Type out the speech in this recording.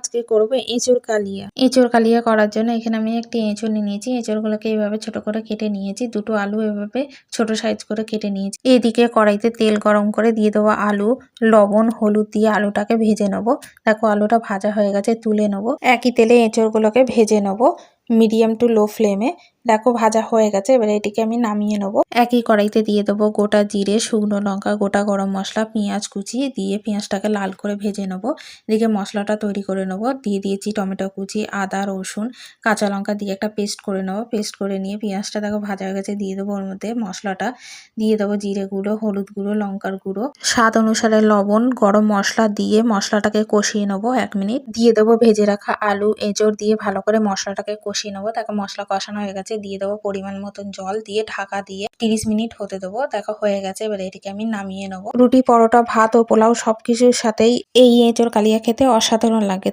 আজকে করব এঁচোড় কালিয়া। এঁচোড় কালিয়া করার জন্য এখানে আমি একটি এঁচোড় নিয়ে নিয়েছি। এঁচোড়গুলোকে এইভাবে ছোট করে কেটে নিয়েছি। দুটো আলু এভাবে ছোট সাইজ করে কেটে নিয়েছি। এদিকে কড়াইতে তেল গরম করে দিয়ে দেবো আলু, লবণ, হলুদ দিয়ে আলুটাকে ভেজে নেবো। দেখো আলুটা ভাজা হয়ে গেছে, তুলে নেবো। একই তেলে এঁচোড়গুলোকে ভেজে নেবো মিডিয়াম টু লো ফ্লেমে। দেখো ভাজা হয়ে গেছে, এবারে এটিকে আমি নামিয়ে নেবো। একই কড়াইতে দিয়ে দেবো গোটা জিরে, শুকনো লঙ্কা, গোটা গরম মশলা, পেঁয়াজ কুচি দিয়ে পেঁয়াজটাকে লাল করে ভেজে নেবো। এদিকে মশলাটা তৈরি করে নেবো। দিয়ে দিয়েছি টমেটো কুচি, আদা, রসুন, কাঁচা লঙ্কা দিয়ে একটা পেস্ট করে নেবো। পেস্ট করে নিয়ে পেঁয়াজটা দেখো ভাজা হয়ে গেছে, দিয়ে দেবো ওর মধ্যে মশলাটা। দিয়ে দেবো জিরে গুঁড়ো, হলুদ গুঁড়ো, লঙ্কার গুঁড়ো, স্বাদ অনুসারে লবণ, গরম মশলা দিয়ে মশলাটাকে কষিয়ে নেবো 1 মিনিট। দিয়ে দেবো ভেজে রাখা আলু, এঁচোড় দিয়ে ভালো করে মশলাটাকে কষিয়ে নেবো। দেখো মশলা কষানো হয়ে গেছে, দিয়ে দেবো পরিমাণ মতন জল, দিয়ে ঢাকা দিয়ে 30 মিনিট হতে দেবো। দেখো হয়ে গেছে, এবার এটিকে আমি নামিয়ে নেবো। রুটি, পরোটা, ভাত ও পোলাও সবকিছুর সাথেই এই এঁচোড় কালিয়া খেতে অসাধারণ লাগে।